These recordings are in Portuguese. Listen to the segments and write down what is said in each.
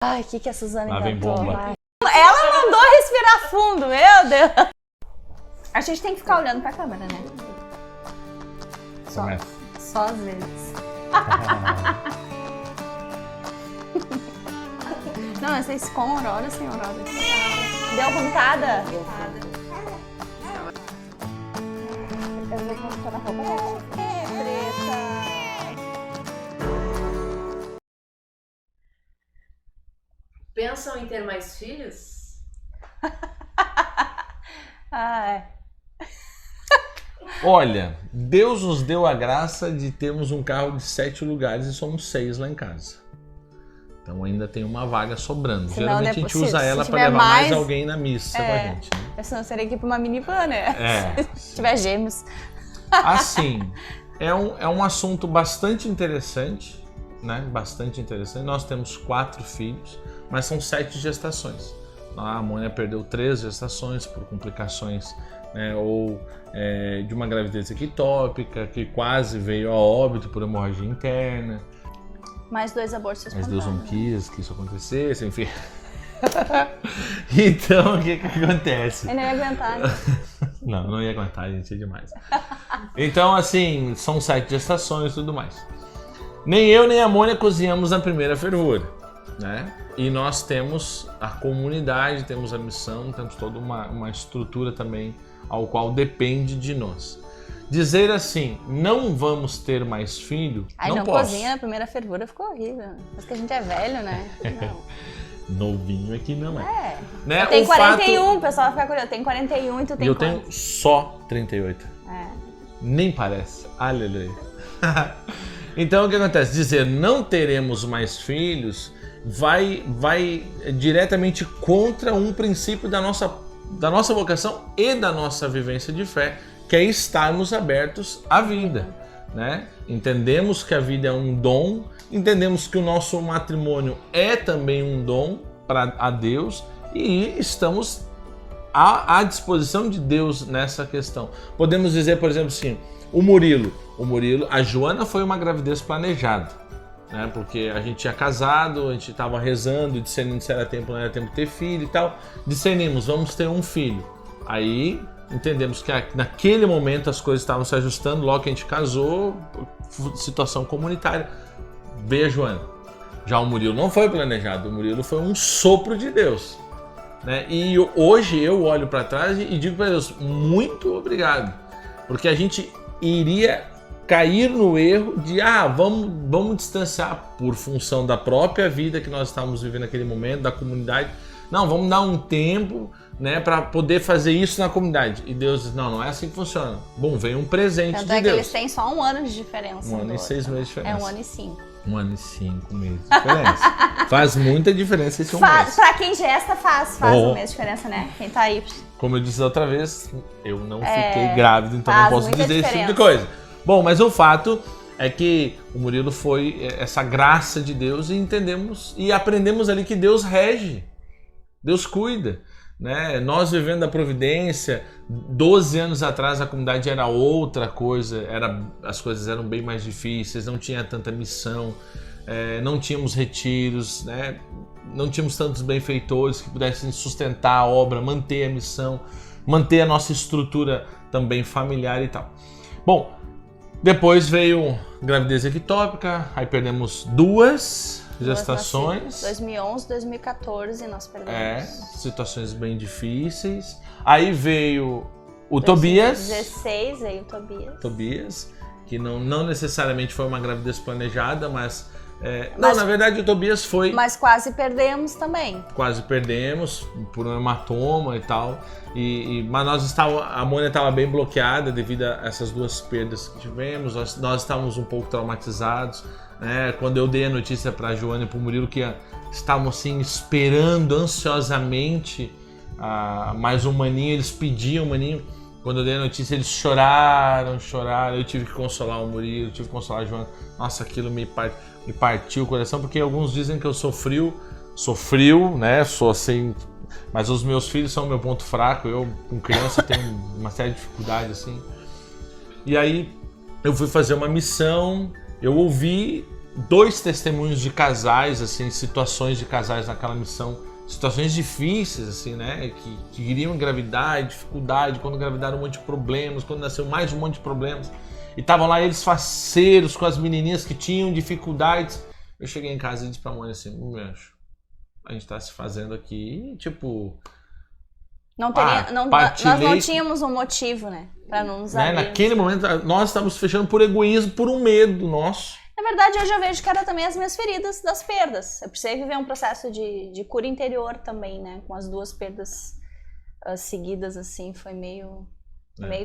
Ai, o que a Suzana Lá vem inventou? bomba. Ela mandou respirar fundo, meu Deus. A gente tem que ficar olhando pra câmera, né? Só às vezes. Não, essa é com aurora ou sem aurora? Deu vomitada? Eu vou colocar na roupa. Pensam em ter mais filhos? Ai. Olha, Deus nos deu a graça de termos um carro de 7 lugares e somos 6 lá em casa. Então ainda tem uma vaga sobrando. Geralmente a gente usa ela para levar mais alguém na missa com a gente. Né? Senão seria aqui para uma minivan, né? Se tiver gêmeos. Assim, é um assunto bastante interessante, né? Bastante interessante. Nós temos 4 filhos, mas são 7 gestações. A Mônia perdeu 3 gestações por complicações, né? Ou de uma gravidez ectópica, que quase veio a óbito por hemorragia interna. Mais 2 abortos espontâneos. Mas Deus não quis que isso acontecesse, enfim. Então, o que acontece? Ele não ia aguentar, né? Não ia aguentar, gente, é demais. Então, assim, são 7 gestações e tudo mais. Nem eu nem a Mônia cozinhamos na primeira fervura, né? E nós temos a comunidade, temos a missão, temos toda uma estrutura também ao qual depende de nós. Dizer assim, não vamos ter mais filho, não posso. Cozinha na primeira fervura ficou horrível. Mas que a gente é velho, né? Não. Novinho aqui não é. Né? Eu tenho 41, o pessoal vai ficar curioso. Eu tenho 41 e tu tem eu quanto? Tenho só 38. Nem parece. Aleluia. Então o que acontece? Dizer não teremos mais filhos vai diretamente contra um princípio da nossa vocação e da nossa vivência de fé, que é estarmos abertos à vida, né? Entendemos que a vida é um dom, entendemos que o nosso matrimônio é também um dom a Deus e estamos à disposição de Deus nessa questão. Podemos dizer, por exemplo, assim, o Murilo, a Joana foi uma gravidez planejada, né? Porque a gente tinha casado, a gente estava rezando, discernindo se era tempo ou não era tempo de ter filho e tal. Discernimos, vamos ter um filho. Aí entendemos que naquele momento as coisas estavam se ajustando, logo que a gente casou, situação comunitária. Veio a Joana. Já o Murilo não foi planejado, o Murilo foi um sopro de Deus, né? E hoje eu olho para trás e digo para Deus, muito obrigado, porque a gente iria cair no erro de vamos distanciar por função da própria vida que nós estávamos vivendo naquele momento, da comunidade. Não, vamos dar um tempo, né, para poder fazer isso na comunidade. E Deus diz, não é assim que funciona. Bom, vem um presente de Deus. Tanto é que eles têm só 1 ano de diferença. 1 ano e 6 meses de diferença. É 1 ano e 5. 1 ano e 5 meses de diferença. Faz muita diferença esse 1 mês. Pra quem gesta faz 1 mês de diferença, né? Quem tá aí. Como eu disse da outra vez, eu não fiquei grávido, então não posso dizer diferença. esse tipo de coisa. Bom, mas o fato é que o Murilo foi essa graça de Deus e entendemos e aprendemos ali que Deus rege, Deus cuida, né? Nós vivendo a providência, 12 anos atrás a comunidade era outra coisa, as coisas eram bem mais difíceis, não tinha tanta missão, não tínhamos retiros, né? Não tínhamos tantos benfeitores que pudessem sustentar a obra, manter a missão, manter a nossa estrutura também familiar e tal. Bom, depois veio gravidez ectópica, aí perdemos 2 gestações. 2011, 2014 nós perdemos. Situações bem difíceis. Aí veio o Tobias. 2016 veio o Tobias, que não necessariamente foi uma gravidez planejada, mas na verdade o Tobias foi... Mas quase perdemos também. Quase perdemos por um hematoma e tal. Mas a Mônia estava bem bloqueada devido a essas 2 perdas que tivemos. Nós estávamos um pouco traumatizados, né? Quando eu dei a notícia para a Joana e para o Murilo que estavam assim esperando ansiosamente mais um maninho, eles pediam um maninho. Quando eu dei a notícia, eles choraram. Eu tive que consolar o Murilo, tive que consolar a Joana. Nossa, aquilo me partiu o coração, porque alguns dizem que eu sou frio, né? Sou assim, mas os meus filhos são o meu ponto fraco. Eu, com criança, tenho uma série de dificuldades, assim. E aí, eu fui fazer uma missão, eu ouvi 2 testemunhos de casais, assim, situações de casais naquela missão, situações difíceis, assim, né? Que iriam engravidar, dificuldade, quando engravidaram um monte de problemas, quando nasceu mais um monte de problemas. E estavam lá eles faceiros com as menininhas que tinham dificuldades. Eu cheguei em casa e disse pra Mônica assim, meu anjo, a gente tá se fazendo aqui, tipo... Não teria, nós não tínhamos um motivo, né? Pra não nos abrirmos. Naquele momento, nós estávamos fechando por egoísmo, por um medo nosso. Na verdade, hoje eu vejo que era também as minhas feridas das perdas. Eu precisei viver um processo de cura interior também, né? Com as 2 perdas seguidas, assim, foi meio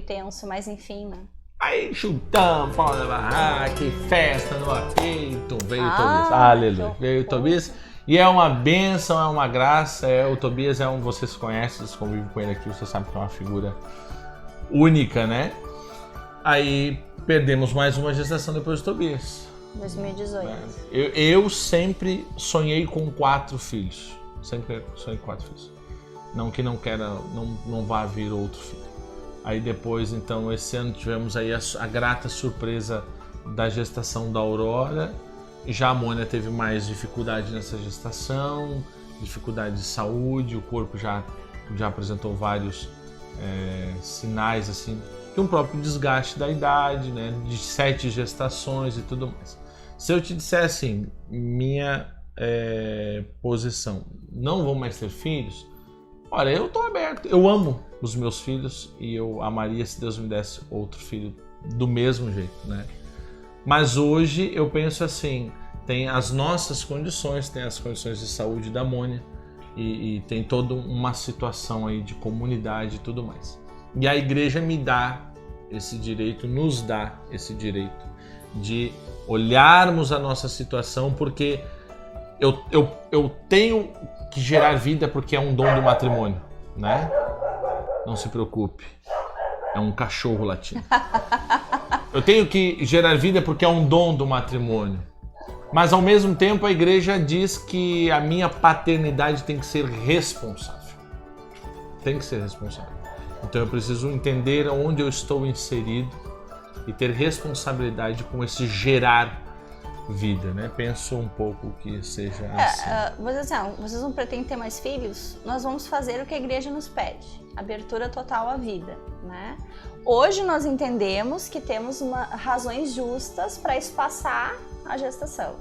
tenso, mas enfim, né? Aí chutamos, pau na barraca, festa no apeito, veio o Tobias. Aleluia, veio o Tobias. E é uma bênção, é uma graça, o Tobias é vocês conhecem, vocês convivem com ele aqui, você sabe que é uma figura única, né? Aí perdemos mais uma gestação depois do Tobias. 2018. Eu sempre sonhei com 4 filhos. Sempre sonhei com 4 filhos. Não que não queira, não vá vir outro filho. Aí depois, então, esse ano tivemos aí a grata surpresa da gestação da Aurora. Já a Mônica teve mais dificuldade nessa gestação, dificuldade de saúde, o corpo já apresentou vários sinais, assim, que um próprio desgaste da idade, né, de 7 gestações e tudo mais. Se eu te disser assim, minha posição, não vou mais ter filhos, olha, eu tô aberto, eu amo os meus filhos e eu amaria se Deus me desse outro filho do mesmo jeito, né? Mas hoje eu penso assim, tem as nossas condições, tem as condições de saúde da Mônica e tem toda uma situação aí de comunidade e tudo mais. E a igreja me dá esse direito, nos dá esse direito de olharmos a nossa situação, porque eu tenho que gerar vida porque é um dom do matrimônio, né? Não se preocupe, é um cachorro latindo. Eu tenho que gerar vida porque é um dom do matrimônio. Mas ao mesmo tempo a igreja diz que a minha paternidade tem que ser responsável. Tem que ser responsável. Então eu preciso entender onde eu estou inserido e ter responsabilidade com esse gerar vida, né? Penso um pouco que seja assim. Vocês não pretendem ter mais filhos? Nós vamos fazer o que a igreja nos pede. Abertura total à vida, né? Hoje nós entendemos que temos razões justas para espaçar a gestação.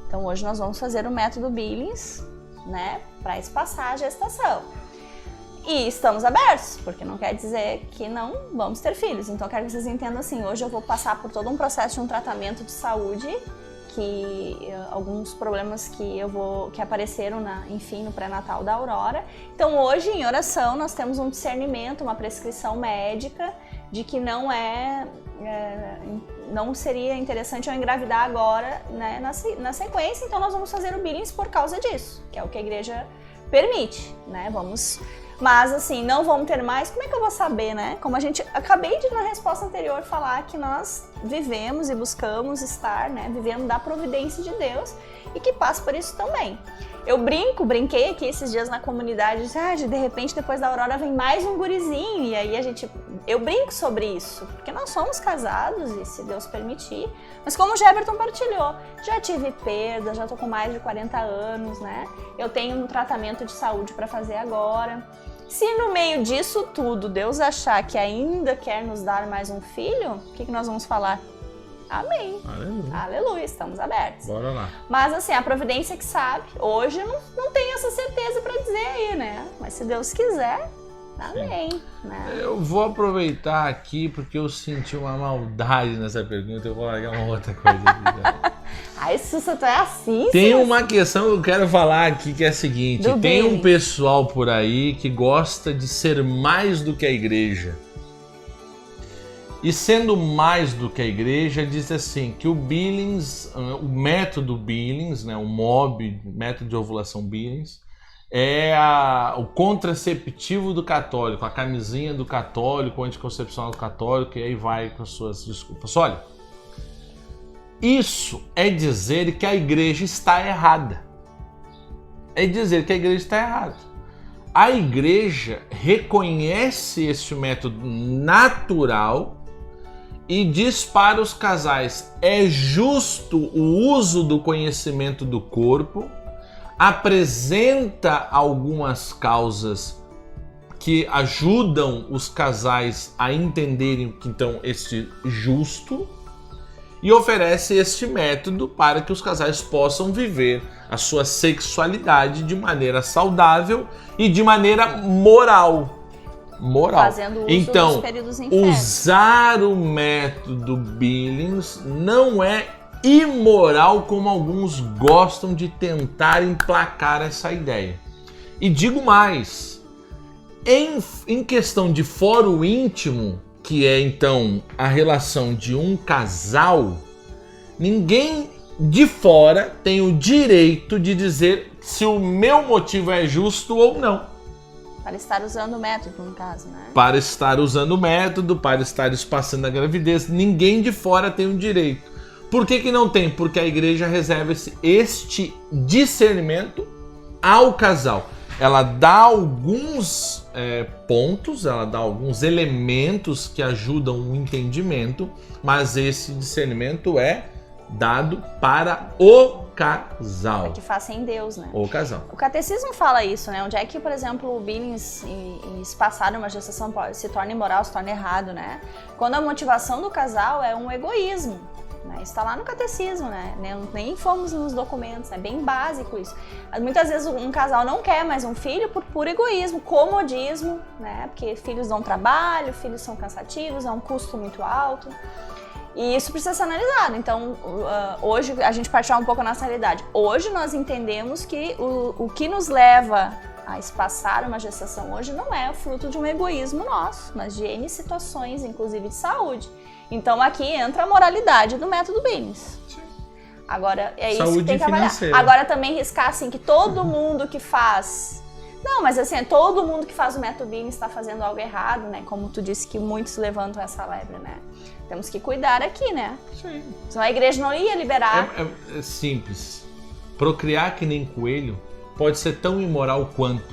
Então hoje nós vamos fazer o método Billings, né? Para espaçar a gestação. E estamos abertos, porque não quer dizer que não vamos ter filhos. Então eu quero que vocês entendam assim, hoje eu vou passar por todo um processo de um tratamento de saúde, alguns problemas que apareceram no pré-natal da Aurora. Então hoje em oração nós temos um discernimento, uma prescrição médica de que não seria interessante eu engravidar agora, né, na sequência. Então nós vamos fazer o Billings por causa disso, que é o que a igreja permite, né? Mas assim, não vamos ter mais, como é que eu vou saber, né? Como acabei de na resposta anterior falar que nós vivemos e buscamos estar, né, vivendo da providência de Deus e que passa por isso também. Eu brinquei aqui esses dias na comunidade, de repente depois da Aurora vem mais um gurizinho, e aí eu brinco sobre isso, porque nós somos casados e se Deus permitir, mas como o Geberton partilhou, já tive perda, já tô com mais de 40 anos, né? Eu tenho um tratamento de saúde para fazer agora. Se no meio disso tudo Deus achar que ainda quer nos dar mais um filho, o que nós vamos falar? Amém. Aleluia. Aleluia, estamos abertos. Bora lá. Mas assim, a providência que sabe, hoje eu não tenho essa certeza para dizer aí, né? Mas se Deus quiser, amém. Né? Eu vou aproveitar aqui porque eu senti uma maldade nessa pergunta, eu vou largar uma outra coisa aqui. Ai, Sussa, tu é assim, Tem uma questão que eu quero falar aqui que é a seguinte, tem um pessoal por aí que gosta de ser mais do que a igreja. E sendo mais do que a igreja, diz assim, que o Billings, o método Billings, né, o MOB, método de ovulação Billings, é o contraceptivo do católico, a camisinha do católico, o anticoncepcional do católico, e aí vai com as suas desculpas. Olha, isso é dizer que a igreja está errada. É dizer que a igreja está errada. A igreja reconhece esse método natural e diz para os casais: é justo o uso do conhecimento do corpo, apresenta algumas causas que ajudam os casais a entenderem então este justo, e oferece este método para que os casais possam viver a sua sexualidade de maneira saudável e de maneira moral. Fazendo uso então, dos períodos inférteis. Usar o método Billings não é imoral como alguns gostam de tentar emplacar essa ideia. E digo mais, em questão de foro íntimo, que é então a relação de um casal, ninguém de fora tem o direito de dizer se o meu motivo é justo ou não. Para estar usando o método, no caso, né? Para estar usando o método, para estar espaçando a gravidez, ninguém de fora tem o direito. Por que não tem? Porque a igreja reserva este discernimento ao casal. Ela dá alguns pontos, ela dá alguns elementos que ajudam o entendimento, mas esse discernimento é dado para o casal. É que faça em Deus, né? O casal. O catecismo fala isso, né? Onde é que, por exemplo, o Billings e espaçar uma gestação se torna imoral, se torna errado, né? Quando a motivação do casal é um egoísmo, né? Isso está lá no catecismo, né? Nem fomos nos documentos, é bem básico isso. Muitas vezes um casal não quer mais um filho por puro egoísmo, comodismo, né? Porque filhos dão trabalho, filhos são cansativos, é um custo muito alto. E isso precisa ser analisado. Então, hoje, a gente parte um pouco a nossa realidade. Hoje nós entendemos que o que nos leva a espaçar uma gestação hoje não é fruto de um egoísmo nosso, mas de N situações, inclusive de saúde. Então, aqui entra a moralidade do método Billings. Agora, é isso que tem que avaliar. Agora, também riscar assim que todo mundo que faz... Não, mas assim, todo mundo que faz o método Billings está fazendo algo errado, né? Como tu disse que muitos levantam essa lebre, né? Temos que cuidar aqui, né? Sim. Senão a igreja não ia liberar. É simples. Procriar que nem coelho pode ser tão imoral quanto,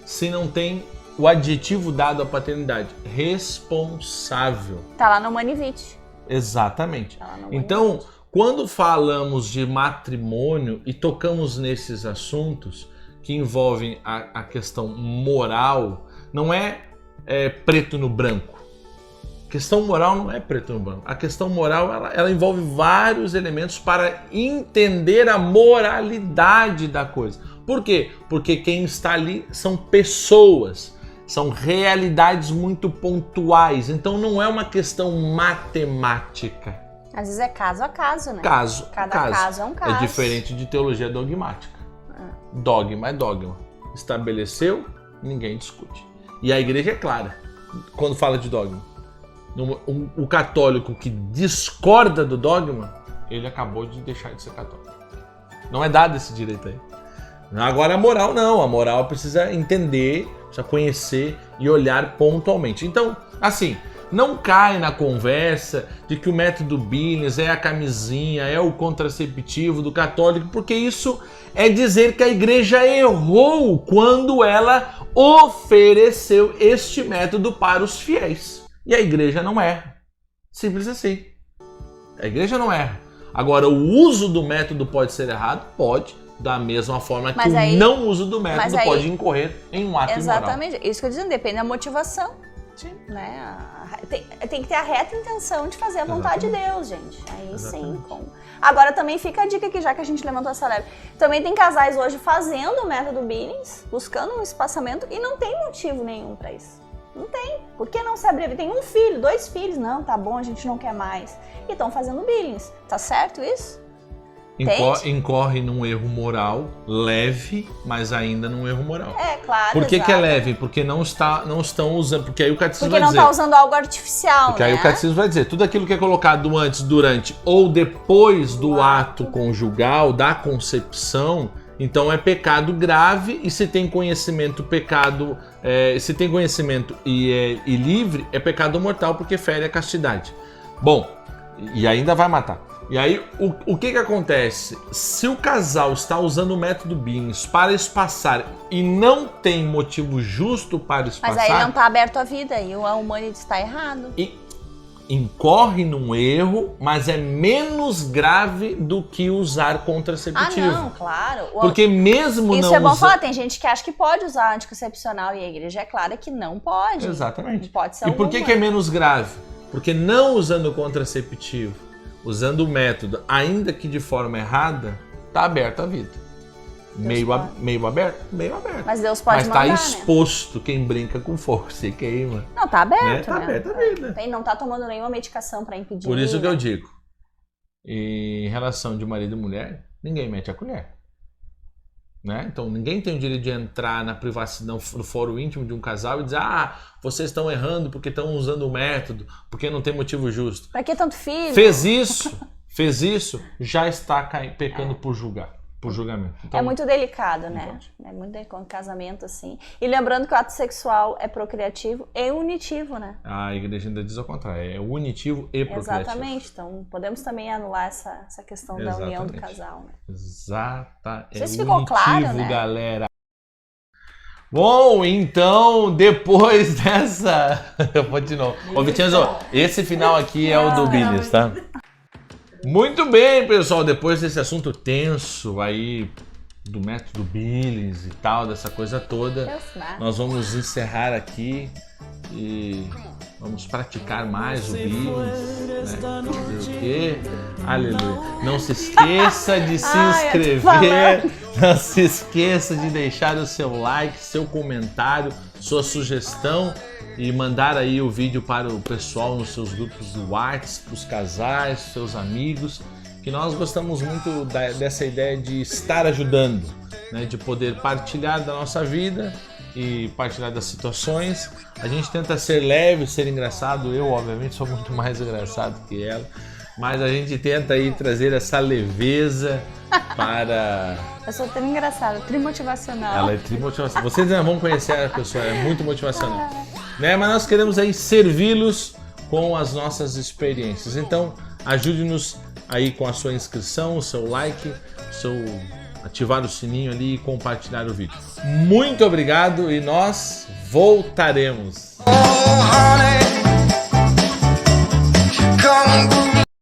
se não tem o adjetivo dado à paternidade, responsável. Tá lá no Manivite. Exatamente. Tá lá no Então, Manivite. quando falamos de matrimônio e tocamos nesses assuntos que envolvem a questão moral, não é preto no branco. A questão moral não é preto no branco. A questão moral ela envolve vários elementos para entender a moralidade da coisa. Por quê? Porque quem está ali são pessoas, são realidades muito pontuais. Então não é uma questão matemática. Às vezes é caso a caso, né? Cada caso é um caso. É diferente de teologia dogmática. Dogma é dogma. Estabeleceu, ninguém discute. E a igreja é clara quando fala de dogma. O católico que discorda do dogma, ele acabou de deixar de ser católico. Não é dado esse direito aí. Agora a moral não. A moral precisa entender, precisa conhecer e olhar pontualmente. Então, assim, não cai na conversa de que o método Billings é a camisinha, é o contraceptivo do católico, porque isso é dizer que a igreja errou quando ela ofereceu este método para os fiéis. E a igreja não erra. Simples assim. A igreja não erra. Agora, o uso do método pode ser errado? Pode. Da mesma forma que o não uso do método pode incorrer em um ato imoral. Exatamente. Isso que eu dizendo, depende da motivação. Sim. Né? Tem que ter a reta intenção de fazer a vontade de Deus, gente. Aí sim. Agora também fica a dica aqui, já que a gente levantou essa lebre. Também tem casais hoje fazendo o método Billings, buscando um espaçamento e não tem motivo nenhum pra isso. Não tem. Por que não se abreviar? Tem um filho, 2 filhos. Não, tá bom, a gente não quer mais. E estão fazendo Billings. Tá certo isso? Incorre num erro moral leve, mas ainda num erro moral. É, claro. Por que é leve? Porque não estão usando. Porque aí o catecismo vai dizer. Porque não está usando algo artificial. Porque aí o catecismo vai dizer: tudo aquilo que é colocado antes, durante ou depois do ato conjugal, da concepção, então é pecado grave. E se tem conhecimento, pecado. Se tem conhecimento e livre, é pecado mortal, porque fere a castidade. Bom, e ainda vai matar. E aí, o que acontece? Se o casal está usando o método Billings para espaçar e não tem motivo justo para espaçar... Mas aí não está aberto à vida e o Humanity está errado. incorre num erro, mas é menos grave do que usar contraceptivo. Ah, não, claro. Porque mesmo Isso não é bom usa- falar, tem gente que acha que pode usar anticoncepcional e a igreja é clara que não pode. Exatamente. Não pode ser E por que alguma. é menos grave? Porque não usando o contraceptivo, usando o método, ainda que de forma errada, tá aberta a vida. Meio aberto? Meio aberto. Mas Deus pode Mas mandar, tá né? exposto quem brinca com fogo, se queima. Não, tá aberto, Né? Tá né? aberta a vida. Não tá tomando nenhuma medicação pra impedir. Por isso que eu né? digo, em relação de marido e mulher, ninguém mete a colher. Né? Então ninguém tem o direito de entrar na privacidade, no fórum íntimo de um casal e dizer: vocês estão errando porque estão usando o método, porque não tem motivo justo. Pra que tanto filho? Fez isso, já está pecando por julgamento. Então, É muito delicado, né? É muito delicado, casamento assim. E lembrando que o ato sexual é procriativo e unitivo, né? a igreja ainda diz ao contrário, é unitivo e procriativo. Exatamente. Então, podemos também anular essa questão da união do casal, né? Exata. Não sei se é ficou unitivo, claro, né? galera. Bom, então, depois dessa... Eu vou de novo. Ô, Vicenzo, esse final aqui é o do Billis, tá? Muito bem, pessoal. Depois desse assunto tenso aí do método Billis e tal, dessa coisa toda, nós vamos encerrar aqui e vamos praticar mais o Billis, né? Fazer o quê? Aleluia. Não se esqueça de se inscrever, não se esqueça de deixar o seu like, seu comentário, sua sugestão e mandar aí o vídeo para o pessoal nos seus grupos do WhatsApp, os casais, seus amigos, que nós gostamos muito dessa ideia de estar ajudando, né? De poder partilhar da nossa vida e partilhar das situações. A gente tenta ser leve, ser engraçado. Eu, obviamente, sou muito mais engraçado que ela, mas a gente tenta aí trazer essa leveza para... Eu sou tão engraçada, trimotivacional. Ela é trimotivacional. Vocês já vão conhecer a pessoa, é muito motivacional. Né? Mas nós queremos aí servi-los com as nossas experiências. Então, ajude-nos aí com a sua inscrição, o seu like, ativar o sininho ali e compartilhar o vídeo. Muito obrigado e nós voltaremos. Oh, honey, come